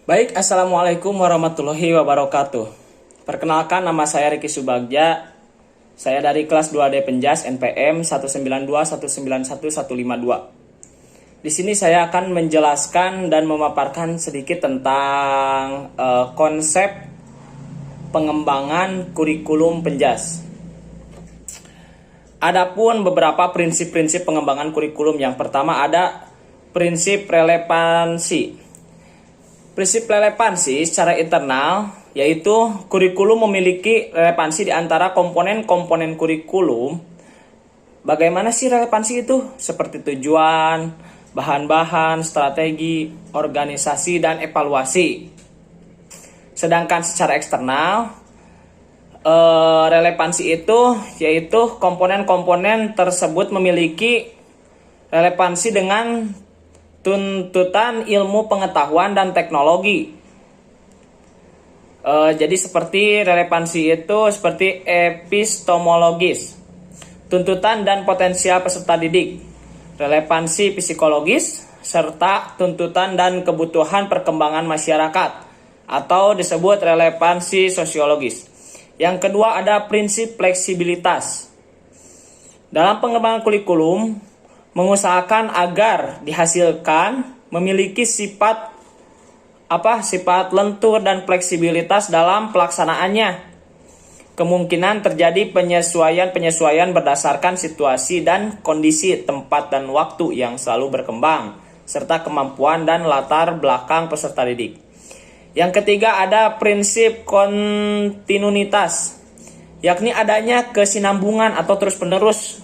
Baik, Assalamualaikum warahmatullahi wabarakatuh. Perkenalkan, nama saya Riki Subagja. Saya dari kelas 2D Penjas NPM 192191152. Di sini saya akan menjelaskan dan memaparkan sedikit tentang konsep pengembangan kurikulum Penjas. Adapun beberapa prinsip-prinsip pengembangan kurikulum. Yang pertama ada prinsip relevansi. Prinsip relevansi secara internal yaitu kurikulum memiliki relevansi di antara komponen-komponen kurikulum. Bagaimana sih relevansi itu? Seperti tujuan, bahan-bahan, strategi, organisasi, dan evaluasi. Sedangkan secara eksternal, relevansi itu yaitu komponen-komponen tersebut memiliki relevansi dengan tuntutan ilmu pengetahuan dan teknologi. Jadi seperti relevansi itu seperti epistemologis, tuntutan dan potensial peserta didik, relevansi psikologis, serta tuntutan dan kebutuhan perkembangan masyarakat atau disebut relevansi sosiologis. Yang kedua ada prinsip fleksibilitas. Dalam pengembangan kurikulum, mengusahakan agar dihasilkan memiliki sifat lentur dan fleksibilitas dalam pelaksanaannya. Kemungkinan terjadi penyesuaian berdasarkan situasi dan kondisi tempat dan waktu yang selalu berkembang, serta kemampuan dan latar belakang peserta didik. Yang ketiga ada prinsip kontinuitas, yakni adanya kesinambungan atau terus-menerus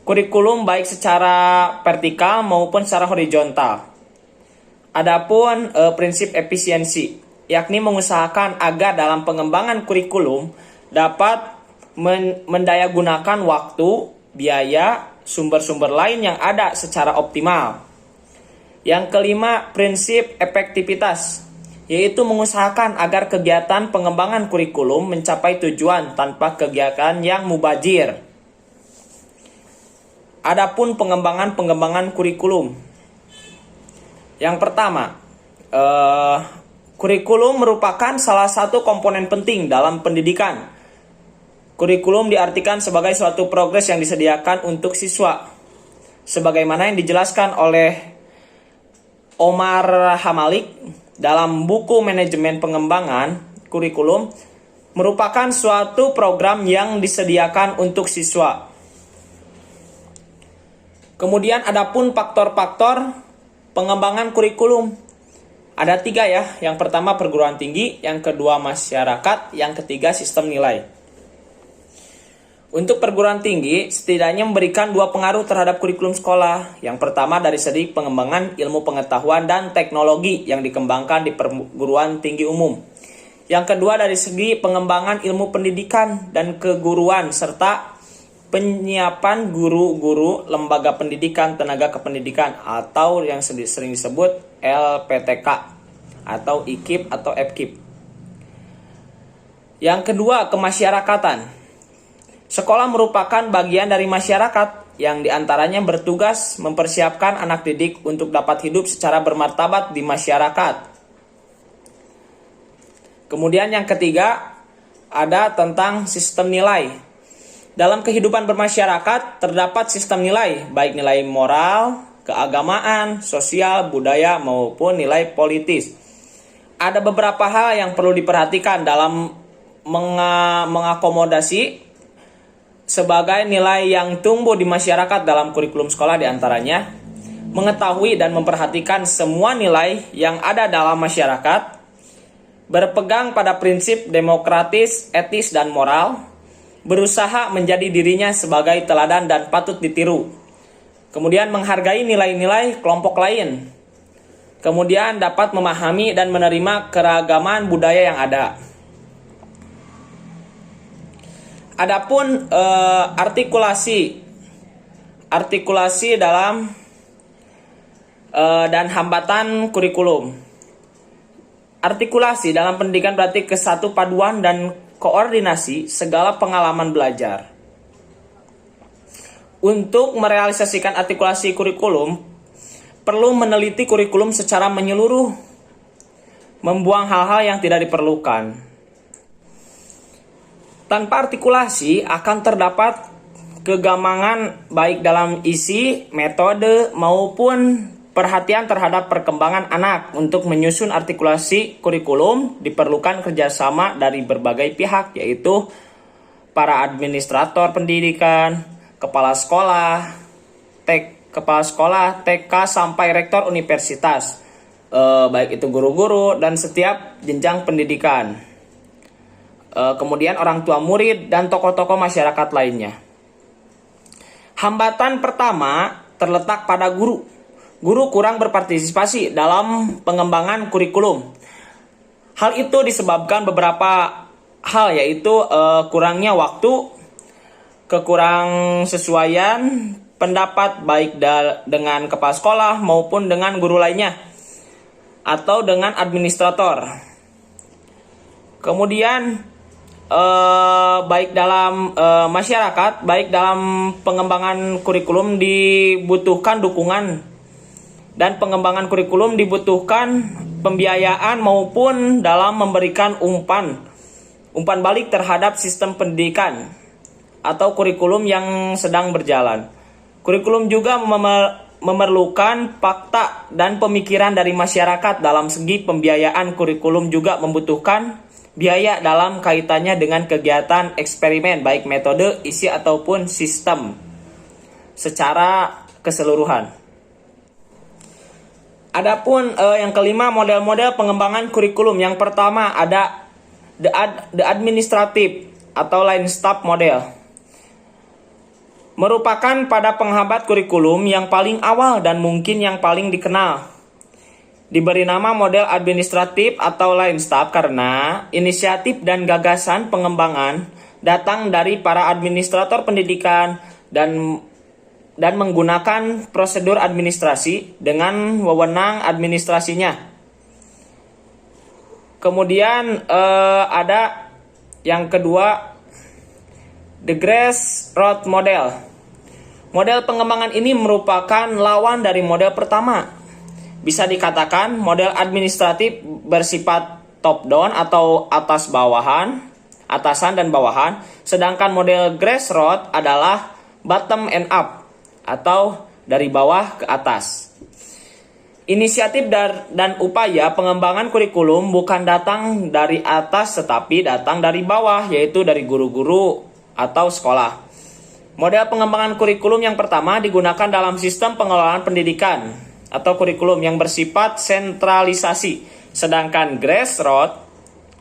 kurikulum baik secara vertikal maupun secara horizontal. Adapun prinsip efisiensi, yakni mengusahakan agar dalam pengembangan kurikulum dapat mendayagunakan waktu, biaya, sumber-sumber lain yang ada secara optimal. Yang kelima, prinsip efektivitas, yaitu mengusahakan agar kegiatan pengembangan kurikulum mencapai tujuan tanpa kegiatan yang mubazir. Adapun pengembangan kurikulum. Yang pertama, kurikulum merupakan salah satu komponen penting dalam pendidikan. Kurikulum diartikan sebagai suatu progres yang disediakan untuk siswa. Sebagaimana yang dijelaskan oleh Omar Hamalik dalam buku Manajemen Pengembangan Kurikulum, merupakan suatu program yang disediakan untuk siswa. Kemudian adapun faktor-faktor pengembangan kurikulum. Ada 3 ya. Yang pertama perguruan tinggi, yang kedua masyarakat, yang ketiga sistem nilai. Untuk perguruan tinggi, setidaknya memberikan 2 pengaruh terhadap kurikulum sekolah. Yang pertama dari segi pengembangan ilmu pengetahuan dan teknologi yang dikembangkan di perguruan tinggi umum. Yang kedua dari segi pengembangan ilmu pendidikan dan keguruan serta penyiapan guru-guru lembaga pendidikan, tenaga kependidikan atau yang sering disebut LPTK atau IKIP atau FKIP. Yang kedua, kemasyarakatan. Sekolah merupakan bagian dari masyarakat yang diantaranya bertugas mempersiapkan anak didik untuk dapat hidup secara bermartabat di masyarakat. Kemudian yang ketiga, ada tentang sistem nilai. Dalam kehidupan bermasyarakat terdapat sistem nilai, baik nilai moral, keagamaan, sosial, budaya, maupun nilai politis. Ada beberapa hal yang perlu diperhatikan dalam mengakomodasi sebagai nilai yang tumbuh di masyarakat dalam kurikulum sekolah, diantaranya mengetahui dan memperhatikan semua nilai yang ada dalam masyarakat, berpegang pada prinsip demokratis, etis, dan moral, berusaha menjadi dirinya sebagai teladan dan patut ditiru. Kemudian menghargai nilai-nilai kelompok lain. Kemudian dapat memahami dan menerima keragaman budaya yang ada. Adapun artikulasi dalam dan hambatan kurikulum. Artikulasi dalam pendidikan berarti kesatu paduan dan koordinasi segala pengalaman belajar. Untuk merealisasikan artikulasi kurikulum, perlu meneliti kurikulum secara menyeluruh, membuang hal-hal yang tidak diperlukan. Tanpa artikulasi akan terdapat kegamangan baik dalam isi, metode, maupun perhatian terhadap perkembangan anak. Untuk menyusun artikulasi kurikulum diperlukan kerjasama dari berbagai pihak, yaitu para administrator pendidikan, kepala sekolah, TK sampai rektor universitas, baik itu guru-guru dan setiap jenjang pendidikan. Kemudian orang tua murid dan tokoh-tokoh masyarakat lainnya. Hambatan pertama terletak pada guru. Guru kurang berpartisipasi dalam pengembangan kurikulum. Hal itu disebabkan beberapa hal, yaitu kurangnya waktu, kekurang sesuaian pendapat baik dengan kepala sekolah maupun dengan guru lainnya atau dengan administrator. Kemudian baik dalam masyarakat, baik dalam pengembangan kurikulum dibutuhkan dukungan, dan pengembangan kurikulum dibutuhkan pembiayaan maupun dalam memberikan umpan balik terhadap sistem pendidikan atau kurikulum yang sedang berjalan. Kurikulum juga memerlukan fakta dan pemikiran dari masyarakat. Dalam segi pembiayaan, kurikulum juga membutuhkan biaya dalam kaitannya dengan kegiatan eksperimen, baik metode, isi, ataupun sistem secara keseluruhan. Adapun yang kelima, model-model pengembangan kurikulum. Yang pertama ada the administrative atau line staff model. Merupakan pada penghambat kurikulum yang paling awal dan mungkin yang paling dikenal. Diberi nama model administratif atau line staff karena inisiatif dan gagasan pengembangan datang dari para administrator pendidikan dan menggunakan prosedur administrasi dengan wewenang administrasinya. Kemudian ada yang kedua, the grassroots model. Model pengembangan ini merupakan lawan dari model pertama. Bisa dikatakan model administratif bersifat top down atau atasan dan bawahan, sedangkan model grassroots adalah bottom and up atau dari bawah ke atas. Inisiatif dan upaya pengembangan kurikulum bukan datang dari atas tetapi datang dari bawah, yaitu dari guru-guru atau sekolah. Model pengembangan kurikulum yang pertama digunakan dalam sistem pengelolaan pendidikan atau kurikulum yang bersifat sentralisasi, sedangkan grassroots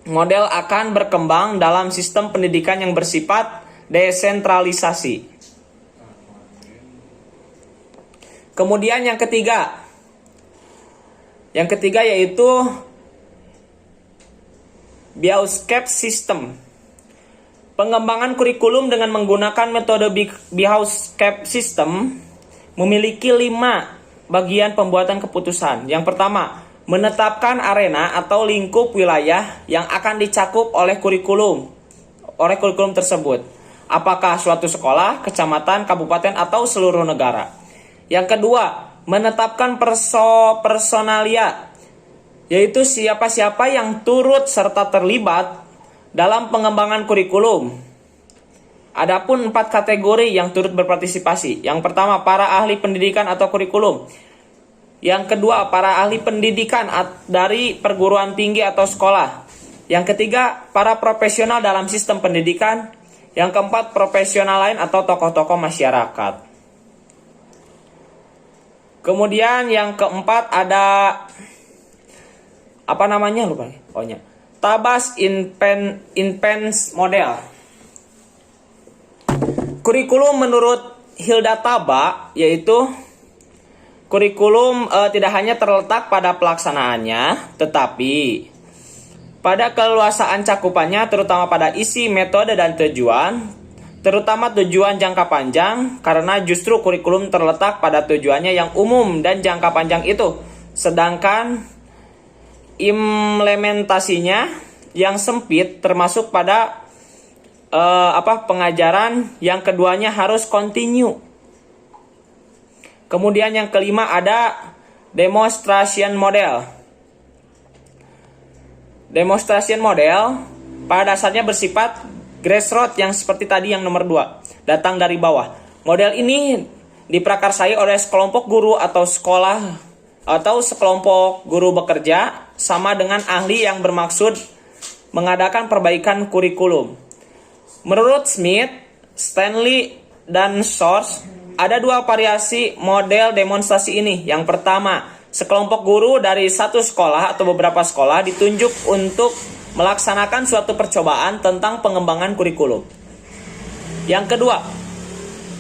model akan berkembang dalam sistem pendidikan yang bersifat desentralisasi. Kemudian yang ketiga yaitu Bauhaus system. Pengembangan kurikulum dengan menggunakan metode Bauhaus system memiliki 5 bagian pembuatan keputusan. Yang pertama, menetapkan arena atau lingkup wilayah yang akan dicakup oleh kurikulum tersebut. Apakah suatu sekolah, kecamatan, kabupaten, atau seluruh negara. Yang kedua, menetapkan personalia, yaitu siapa-siapa yang turut serta terlibat dalam pengembangan kurikulum. Adapun 4 kategori yang turut berpartisipasi. Yang pertama, para ahli pendidikan atau kurikulum. Yang kedua, para ahli pendidikan dari perguruan tinggi atau sekolah. Yang ketiga, para profesional dalam sistem pendidikan. Yang keempat, profesional lain atau tokoh-tokoh masyarakat. Kemudian yang keempat ada Tabas Invens model. Kurikulum menurut Hilda Taba, yaitu kurikulum tidak hanya terletak pada pelaksanaannya, tetapi pada keluasaan cakupannya, terutama pada isi, metode, dan tujuan, terutama tujuan jangka panjang, karena justru kurikulum terletak pada tujuannya yang umum dan jangka panjang itu, sedangkan implementasinya yang sempit, termasuk pada pengajaran yang keduanya harus continue. Kemudian yang kelima ada demonstration model. Demonstration model pada dasarnya bersifat grassroots yang seperti tadi yang nomor 2, datang dari bawah. Model ini diprakarsai oleh sekelompok guru atau sekolah atau sekelompok guru bekerja sama dengan ahli yang bermaksud mengadakan perbaikan kurikulum. Menurut Smith, Stanley, dan Source, ada 2 variasi model demonstrasi ini. Yang pertama, sekelompok guru dari satu sekolah atau beberapa sekolah ditunjuk untuk melaksanakan suatu percobaan tentang pengembangan kurikulum. Yang kedua,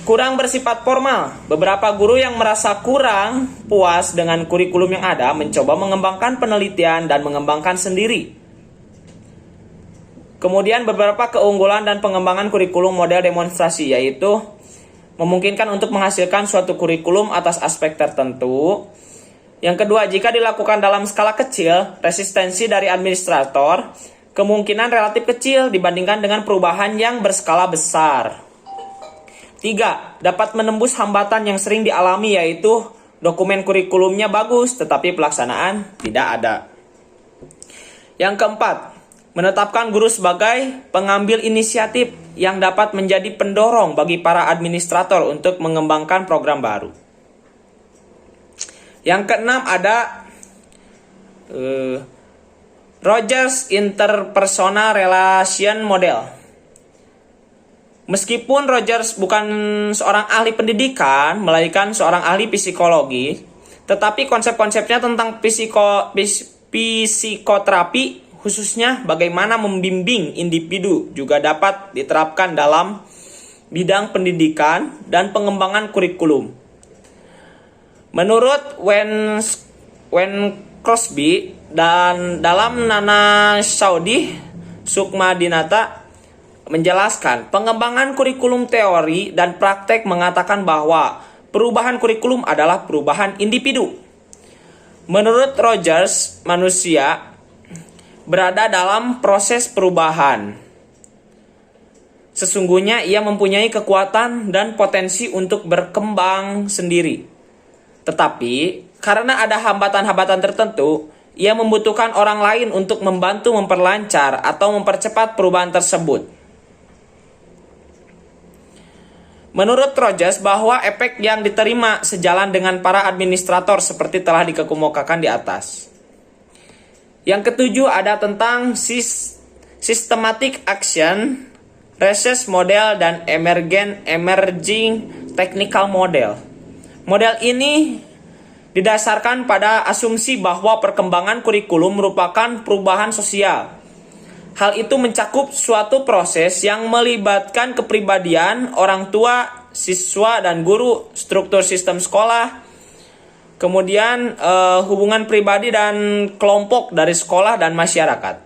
kurang bersifat formal. Beberapa guru yang merasa kurang puas dengan kurikulum yang ada mencoba mengembangkan penelitian dan mengembangkan sendiri. Kemudian beberapa keunggulan dan pengembangan kurikulum model demonstrasi, yaitu memungkinkan untuk menghasilkan suatu kurikulum atas aspek tertentu. Yang kedua, jika dilakukan dalam skala kecil, resistensi dari administrator kemungkinan relatif kecil dibandingkan dengan perubahan yang berskala besar. 3. Dapat menembus hambatan yang sering dialami, yaitu dokumen kurikulumnya bagus tetapi pelaksanaan tidak ada. Yang keempat, menetapkan guru sebagai pengambil inisiatif yang dapat menjadi pendorong bagi para administrator untuk mengembangkan program baru. Yang keenam ada Rogers Interpersonal Relation Model. Meskipun Rogers bukan seorang ahli pendidikan, melainkan seorang ahli psikologi, tetapi konsep-konsepnya tentang psikoterapi, khususnya bagaimana membimbing individu, juga dapat diterapkan dalam bidang pendidikan dan pengembangan kurikulum. Menurut Wayne Crosby dan dalam Nana Saudi Sukma Dinata menjelaskan, pengembangan kurikulum teori dan praktek mengatakan bahwa perubahan kurikulum adalah perubahan individu. Menurut Rogers, manusia berada dalam proses perubahan. Sesungguhnya ia mempunyai kekuatan dan potensi untuk berkembang sendiri. Tetapi, karena ada hambatan-hambatan tertentu, ia membutuhkan orang lain untuk membantu memperlancar atau mempercepat perubahan tersebut. Menurut Rogers, bahwa efek yang diterima sejalan dengan para administrator seperti telah dikemukakan di atas. Yang ketujuh ada tentang systematic action, research model, dan emerging technical model. Model ini didasarkan pada asumsi bahwa perkembangan kurikulum merupakan perubahan sosial. Hal itu mencakup suatu proses yang melibatkan kepribadian orang tua, siswa, dan guru, struktur sistem sekolah, kemudian hubungan pribadi dan kelompok dari sekolah dan masyarakat.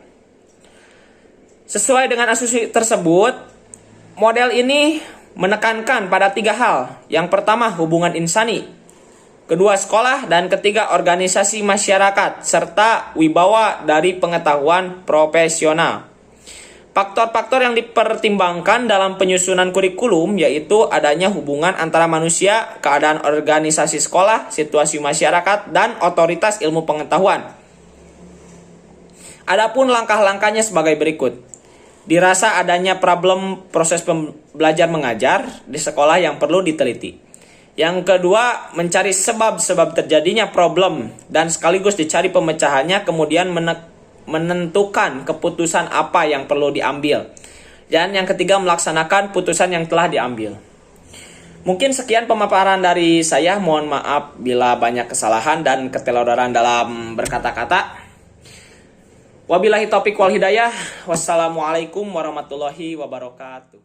Sesuai dengan asumsi tersebut, model ini menekankan pada 3 hal. Yang pertama, hubungan insani. Kedua, sekolah. Dan ketiga, organisasi masyarakat, serta wibawa dari pengetahuan profesional. Faktor-faktor yang dipertimbangkan dalam penyusunan kurikulum yaitu adanya hubungan antara manusia, keadaan organisasi sekolah, situasi masyarakat, dan otoritas ilmu pengetahuan. Adapun langkah-langkahnya sebagai berikut. Dirasa adanya problem proses belajar mengajar di sekolah yang perlu diteliti. Yang kedua, mencari sebab-sebab terjadinya problem dan sekaligus dicari pemecahannya, kemudian menentukan keputusan apa yang perlu diambil. Dan yang ketiga, melaksanakan putusan yang telah diambil. Mungkin sekian pemaparan dari saya. Mohon maaf bila banyak kesalahan dan ketelodoran dalam berkata-kata. Wabillahi taufiq wal hidayah. Wassalamualaikum warahmatullahi wabarakatuh.